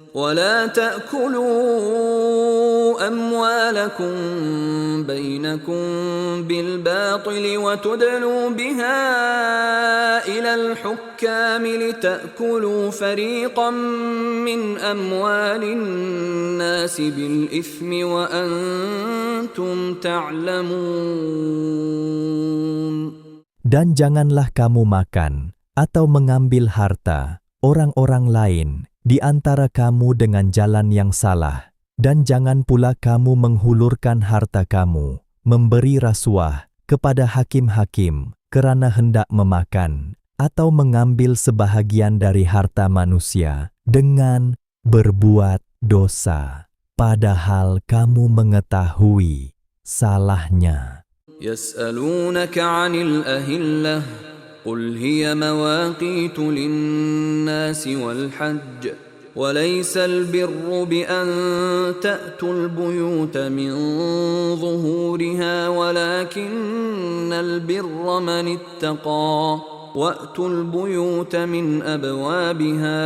ولا تأكلوا أموالكم بينكم بالباطل وتدلوا بها إلى الحكام لتأكلوا فريقا من أموال الناس بالإثم وأنتم تعلمون. Dan janganlah kamu makan atau mengambil harta orang-orang lain di antara kamu dengan jalan yang salah, dan jangan pula kamu menghulurkan harta kamu, memberi rasuah kepada hakim-hakim kerana hendak memakan atau mengambil sebahagian dari harta manusia dengan berbuat dosa, padahal kamu mengetahui salahnya. يسألونك عن الأهلة قل هي مواقيت للناس والحج وليس البر بأن تأتوا البيوت من ظهورها ولكن البر من اتقى وأتوا البيوت من أبوابها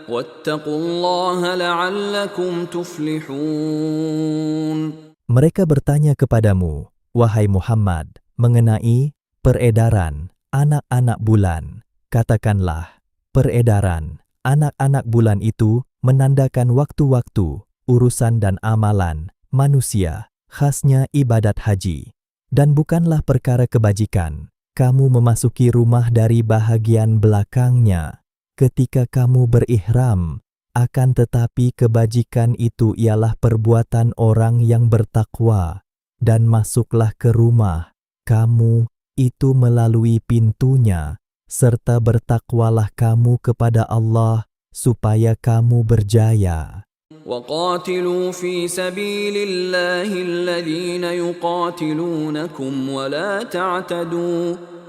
واتقوا الله لعلكم تفلحون. Mereka bertanya kepadamu, wahai Muhammad, mengenai peredaran anak-anak bulan. Katakanlah, peredaran anak-anak bulan itu menandakan waktu-waktu, urusan dan amalan manusia, khasnya ibadat haji. Dan bukanlah perkara kebajikan, kamu memasuki rumah dari bahagian belakangnya ketika kamu berihram, akan tetapi kebajikan itu ialah perbuatan orang yang bertakwa. Dan masuklah ke rumah kamu itu melalui pintunya, serta bertakwalah kamu kepada Allah supaya kamu berjaya. وَقَاتِلُوا فِي سَبِيلِ اللَّهِ الَّذِينَ يُقَاتِلُونَكُمْ وَلَا تَعْتَدُوا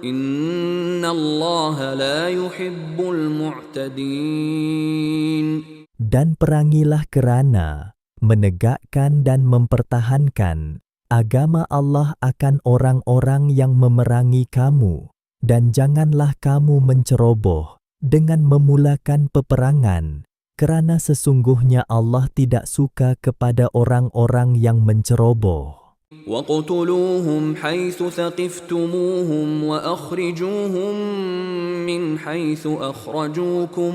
إِنَّ اللَّهَ لَا يُحِبُّ الْمُعْتَدِينَ. Dan perangilah kerana menegakkan dan mempertahankan agama Allah akan orang-orang yang memerangi kamu, dan janganlah kamu menceroboh dengan memulakan peperangan, kerana sesungguhnya Allah tidak suka kepada orang-orang yang menceroboh. وَاقْتُلُوهُمْ حَيْثُ ثَقِفْتُمُوهُمْ وَأَخْرِجُوهُمْ مِنْ حَيْثُ أَخْرَجُوكُمْ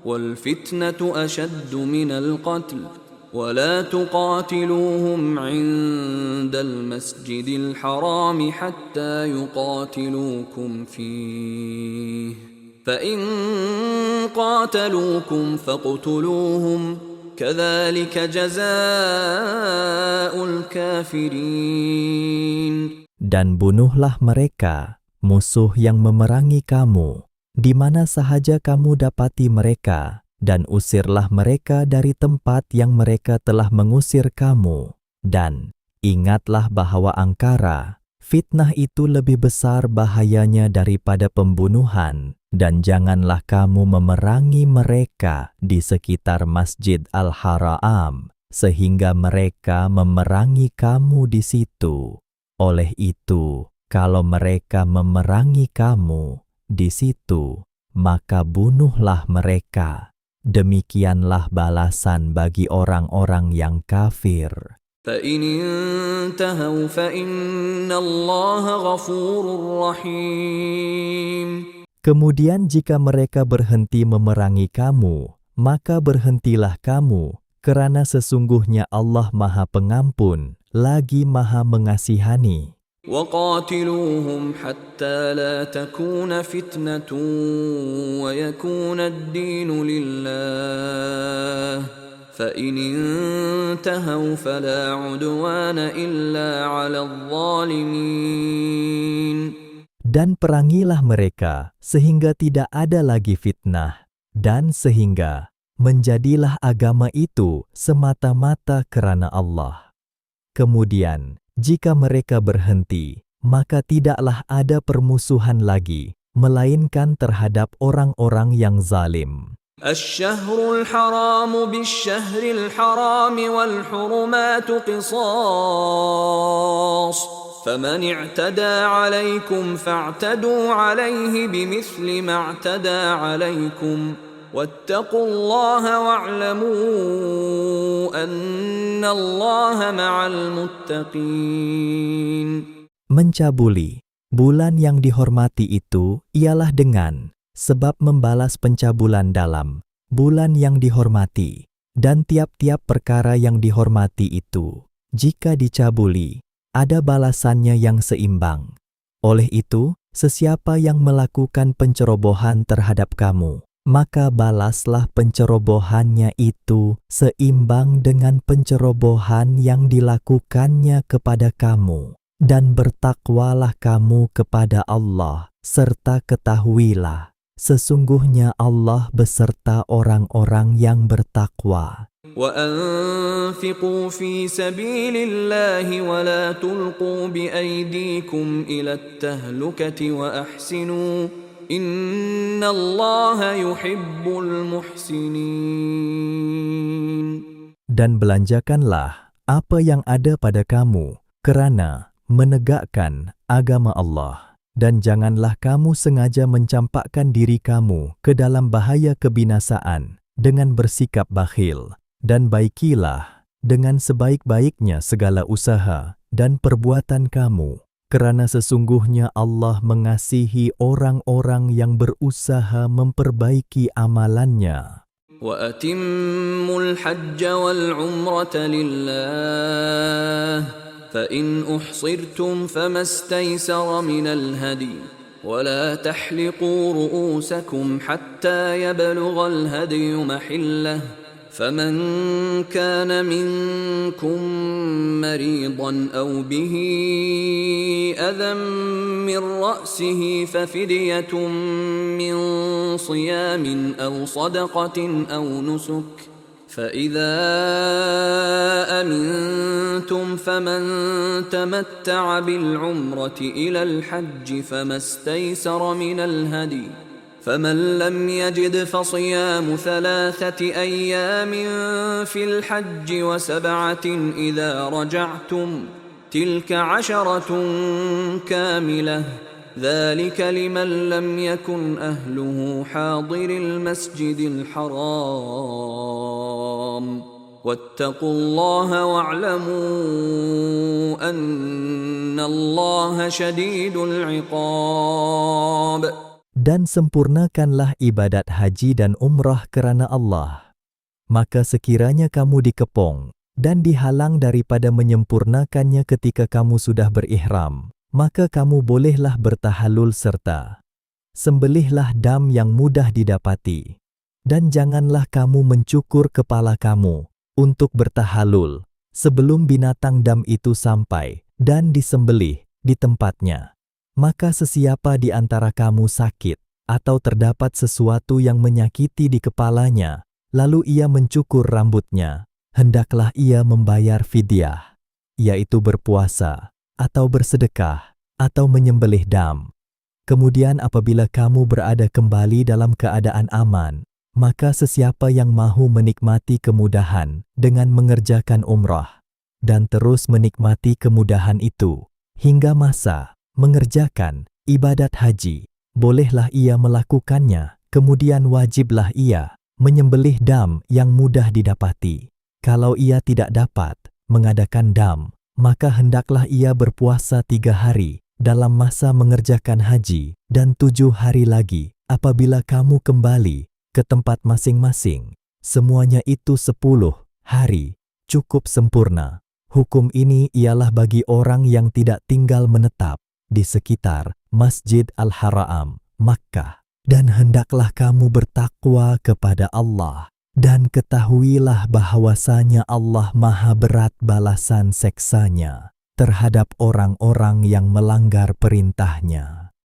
وَالْفِتْنَةُ أَشَدُّ مِنَ الْقَتْلِ ولا تقاتلوهم عند المسجد الحرام حتى يقاتلوكم فيه فإن قاتلوكم فاقتلوهم كذلك جزاء الكافرين. Dan bunuhlah mereka, musuh yang memerangi kamu, di mana sahaja kamu dapati mereka, dan usirlah mereka dari tempat yang mereka telah mengusir kamu. Dan ingatlah bahwa angkara, fitnah itu lebih besar bahayanya daripada pembunuhan, dan janganlah kamu memerangi mereka di sekitar Masjid Al-Haram, sehingga mereka memerangi kamu di situ. Oleh itu, kalau mereka memerangi kamu di situ, maka bunuhlah mereka. Demikianlah balasan bagi orang-orang yang kafir. فَإِنِ انْتَهَوْا فَإِنَّ اللَّهَ غَفُورٌ رَحِيمٌ. Kemudian jika mereka berhenti memerangi kamu, maka berhentilah kamu, kerana sesungguhnya Allah Maha Pengampun, lagi Maha Mengasihani. وَقَاتِلُوهُمْ حَتَّى لَا تَكُونَ فِتْنَةٌ وَيَكُونَ الدِّينُ لِلَّهِ فَإِنِ انْتَهَوْا فَلَا عُدْوَانَ إِلَّا عَلَى الظَّالِمِينَ. Dan perangilah mereka sehingga tidak ada lagi fitnah, dan sehingga menjadilah agama itu semata-mata kerana Allah. Kemudian jika mereka berhenti, maka tidaklah ada permusuhan lagi, melainkan terhadap orang-orang yang zalim. الشهر الحرام بالشهر الحرام والحرمات قصاص فمن اعتدى عليكم فاعتدوا عليه بمثل ما اعتدى عليكم واتقوا الله واعلموا أن الله مع المتقين. Mencabuli bulan yang dihormati itu ialah dengan sebab membalas pencabulan dalam bulan yang dihormati, dan tiap-tiap perkara yang dihormati itu, jika dicabuli, ada balasannya yang seimbang. Oleh itu, sesiapa yang melakukan pencerobohan terhadap kamu, maka balaslah pencerobohannya itu seimbang dengan pencerobohan yang dilakukannya kepada kamu. Dan bertakwalah kamu kepada Allah, serta ketahuilah, sesungguhnya Allah beserta orang-orang yang bertakwa. وأنفقوا في سبيل الله ولا تلقوا بأيديكم إلى التهلكة وأحسنوا إن الله يحب المحسنين. Dan belanjakanlah apa yang ada pada kamu kerana menegakkan agama Allah, dan janganlah kamu sengaja mencampakkan diri kamu ke dalam bahaya kebinasaan dengan bersikap bakhil, dan baikilah dengan sebaik-baiknya segala usaha dan perbuatan kamu, kerana sesungguhnya Allah mengasihi orang-orang yang berusaha memperbaiki amalannya. وَأَتِمُّوا الْحَجَّ وَالْعُمْرَةَ لِلَّهِ فَإِنْ أُحْصِرْتُمْ فَمَا اسْتَيْسَرَ مِنَ الْهَدْيِ وَلَا تَحْلِقُوا رُؤُوسَكُمْ حَتَّى يَبْلُغَ الْهَدْيُ مَحِلَّهُ فَمَنْ كَانَ مِنْكُمْ مَرِيضًا أَوْ بِهِ أَذًى مِّن رَّأْسِهِ فَفِدْيَةٌ مِّن صِيَامٍ أَوْ صَدَقَةٍ أَوْ نُسُكٍ فَإِذَا أَمِنْتُمْ فَمَنْ تَمَتَّعَ بِالْعُمْرَةِ إِلَى الْحَجِّ فَمَا اسْتَيْسَرَ مِنَ الْهَدْيِ فَمَنْ لَمْ يَجِدْ فَصِيَامُ 3 أَيَّامٍ فِي الْحَجِّ وَسَبْعَةٍ إِذَا رَجَعْتُمْ تِلْكَ 10 كَامِلَةٌ ذَلِكَ لِمَنْ لَمْ يَكُنْ أَهْلُهُ حَاضِرِ الْمَسْجِدِ الْحَرَامِ وَاتَّقُوا اللَّهَ وَاعْلَمُوا أَنَّ اللَّهَ شَدِيدُ الْعِقَابِ. Dan sempurnakanlah ibadat haji dan umrah kerana Allah. Maka sekiranya kamu dikepung dan dihalang daripada menyempurnakannya ketika kamu sudah berihram, maka kamu bolehlah bertahalul serta sembelihlah dam yang mudah didapati. Dan janganlah kamu mencukur kepala kamu untuk bertahalul sebelum binatang dam itu sampai dan disembelih di tempatnya. Maka sesiapa di antara kamu sakit atau terdapat sesuatu yang menyakiti di kepalanya, lalu ia mencukur rambutnya, hendaklah ia membayar fidyah, yaitu berpuasa, atau bersedekah, atau menyembelih dam. Kemudian apabila kamu berada kembali dalam keadaan aman, maka sesiapa yang mahu menikmati kemudahan dengan mengerjakan umrah, dan terus menikmati kemudahan itu, hingga masa mengerjakan ibadat haji, bolehlah ia melakukannya, kemudian wajiblah ia menyembelih dam yang mudah didapati. Kalau ia tidak dapat mengadakan dam, maka hendaklah ia berpuasa 3 hari dalam masa mengerjakan haji dan 7 hari lagi apabila kamu kembali ke tempat masing-masing. Semuanya itu 10 hari, cukup sempurna. Hukum ini ialah bagi orang yang tidak tinggal menetap di sekitar Masjid Al-Haram, Makkah. Dan hendaklah kamu bertakwa kepada Allah, dan ketahuilah bahwasanya Allah maha berat balasan seksanya terhadap orang-orang yang melanggar perintahnya.